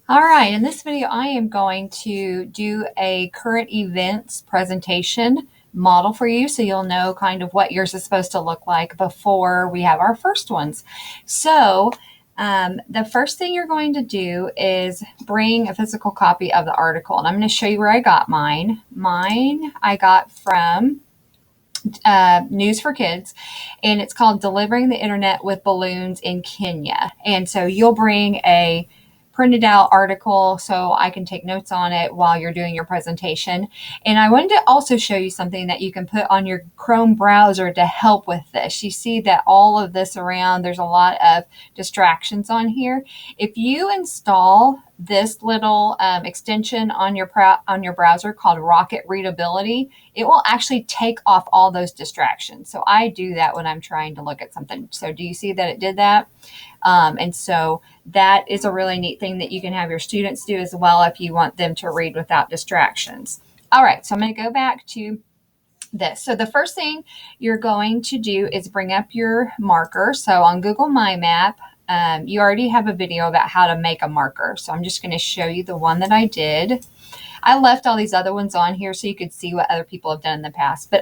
All right, in this video, I am going to do a current events presentation model for you so you'll know kind of what yours is supposed to look like before we have our first ones. So the first thing you're going to do is bring a physical copy of the article, and I'm going to show you where I got mine. Mine I got from News for Kids, and it's called Delivering the Internet with Balloons in Kenya. And so you'll bring a printed out article so I can take notes on it while you're doing your presentation. And I wanted to also show you something that you can put on your Chrome browser to help with this. You see that all of this around, there's a lot of distractions on here. If you install this little extension on your browser called Rocket Readability, it will actually take off all those distractions. So I do that when I'm trying to look at something. So do you see that it did that? And so that is a really neat thing that you can have your students do as well if you want them to read without distractions. All right, so I'm going to go back to this. So the first thing you're going to do is bring up your marker. So on Google My Map, you already have a video about how to make a marker. So I'm just going to show you the one that I did. I left all these other ones on here so you could see what other people have done in the past. But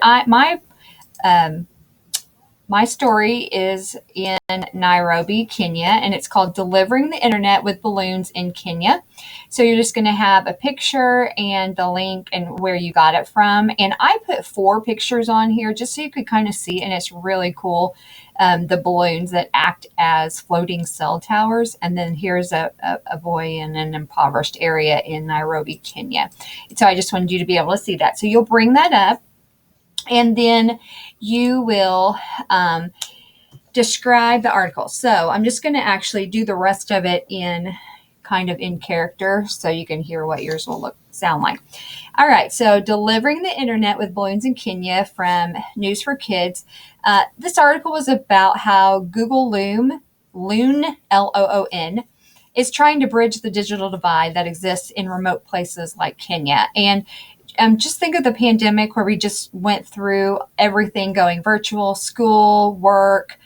my story is in Nairobi, Kenya, and it's called Delivering the Internet with Balloons in Kenya. So you're just going to have a picture and the link and where you got it from. And I put 4 pictures on here just so you could kind of see, and it's really cool. The balloons that act as floating cell towers. And then here's a boy in an impoverished area in Nairobi, Kenya. So I just wanted you to be able to see that. So you'll bring that up, and then you will describe the article. So I'm just going to actually do the rest of it in character so you can hear what yours will sound like. All right, so Delivering the Internet with Balloons in Kenya from News for Kids. This article was about how Google Loon, Loon, is trying to bridge the digital divide that exists in remote places like Kenya. And just think of the pandemic where we just went through everything going virtual, school, work,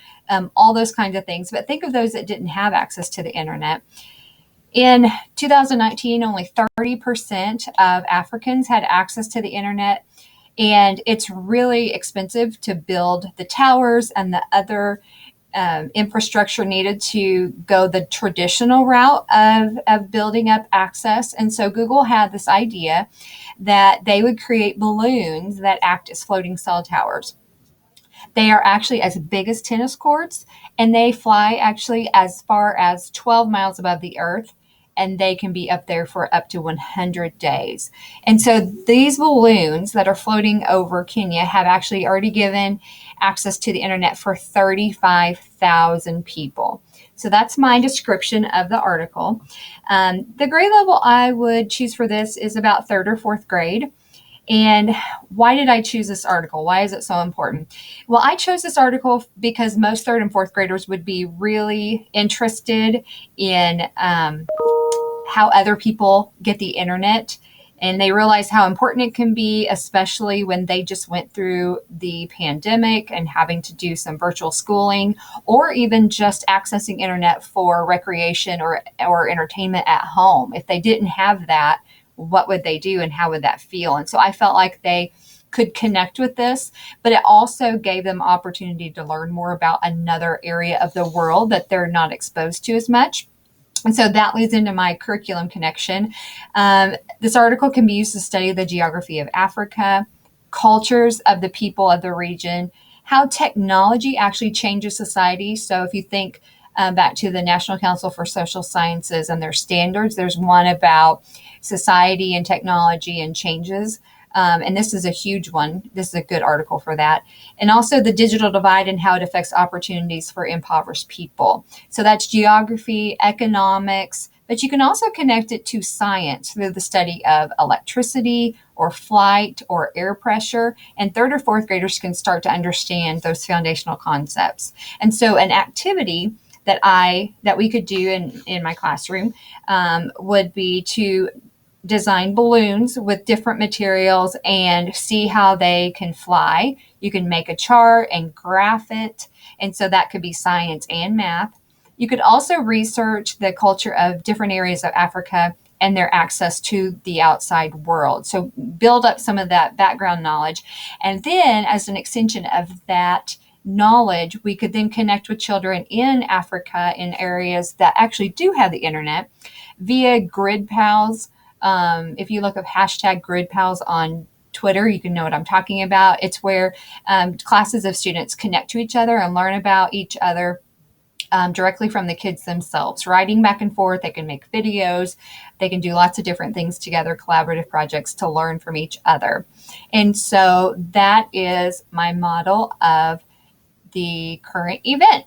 all those kinds of things. But think of those that didn't have access to the internet. In 2019, only 30% of Africans had access to the internet, and it's really expensive to build the towers and the other infrastructure needed to go the traditional route of building up access. And so Google had this idea that they would create balloons that act as floating cell towers. They are actually as big as tennis courts, and they fly actually as far as 12 miles above the earth, and they can be up there for up to 100 days. And so these balloons that are floating over Kenya have actually already given access to the internet for 35,000 people. So that's my description of the article. The grade level I would choose for this is about 3rd or 4th grade. And why did I choose this article? Why is it so important? Well, I chose this article because most 3rd and 4th graders would be really interested in how other people get the internet. And they realize how important it can be, especially when they just went through the pandemic and having to do some virtual schooling, or even just accessing internet for recreation or entertainment at home. If they didn't have that, what would they do and how would that feel? And so I felt like they could connect with this, but it also gave them opportunity to learn more about another area of the world that they're not exposed to as much. And so that leads into my curriculum connection. This article can be used to study the geography of Africa, cultures of the people of the region, how technology actually changes society. So if you think back to the National Council for Social Sciences and their standards, there's one about society and technology and changes. And this is a huge one. This is a good article for that. And also the digital divide and how it affects opportunities for impoverished people. So that's geography, economics, but you can also connect it to science through the study of electricity or flight or air pressure. And 3rd or 4th graders can start to understand those foundational concepts. And so an activity that we could do in my classroom would be to design balloons with different materials and see how they can fly. You can make a chart and graph it. And so that could be science and math. You could also research the culture of different areas of Africa and their access to the outside world. So build up some of that background knowledge. And then, as an extension of that knowledge, we could then connect with children in Africa in areas that actually do have the internet via grid pals. If you look up hashtag grid pals on Twitter, you can know what I'm talking about. It's where classes of students connect to each other and learn about each other directly from the kids themselves, writing back and forth. They can make videos. They can do lots of different things together, collaborative projects to learn from each other. And so that is my model of the current event.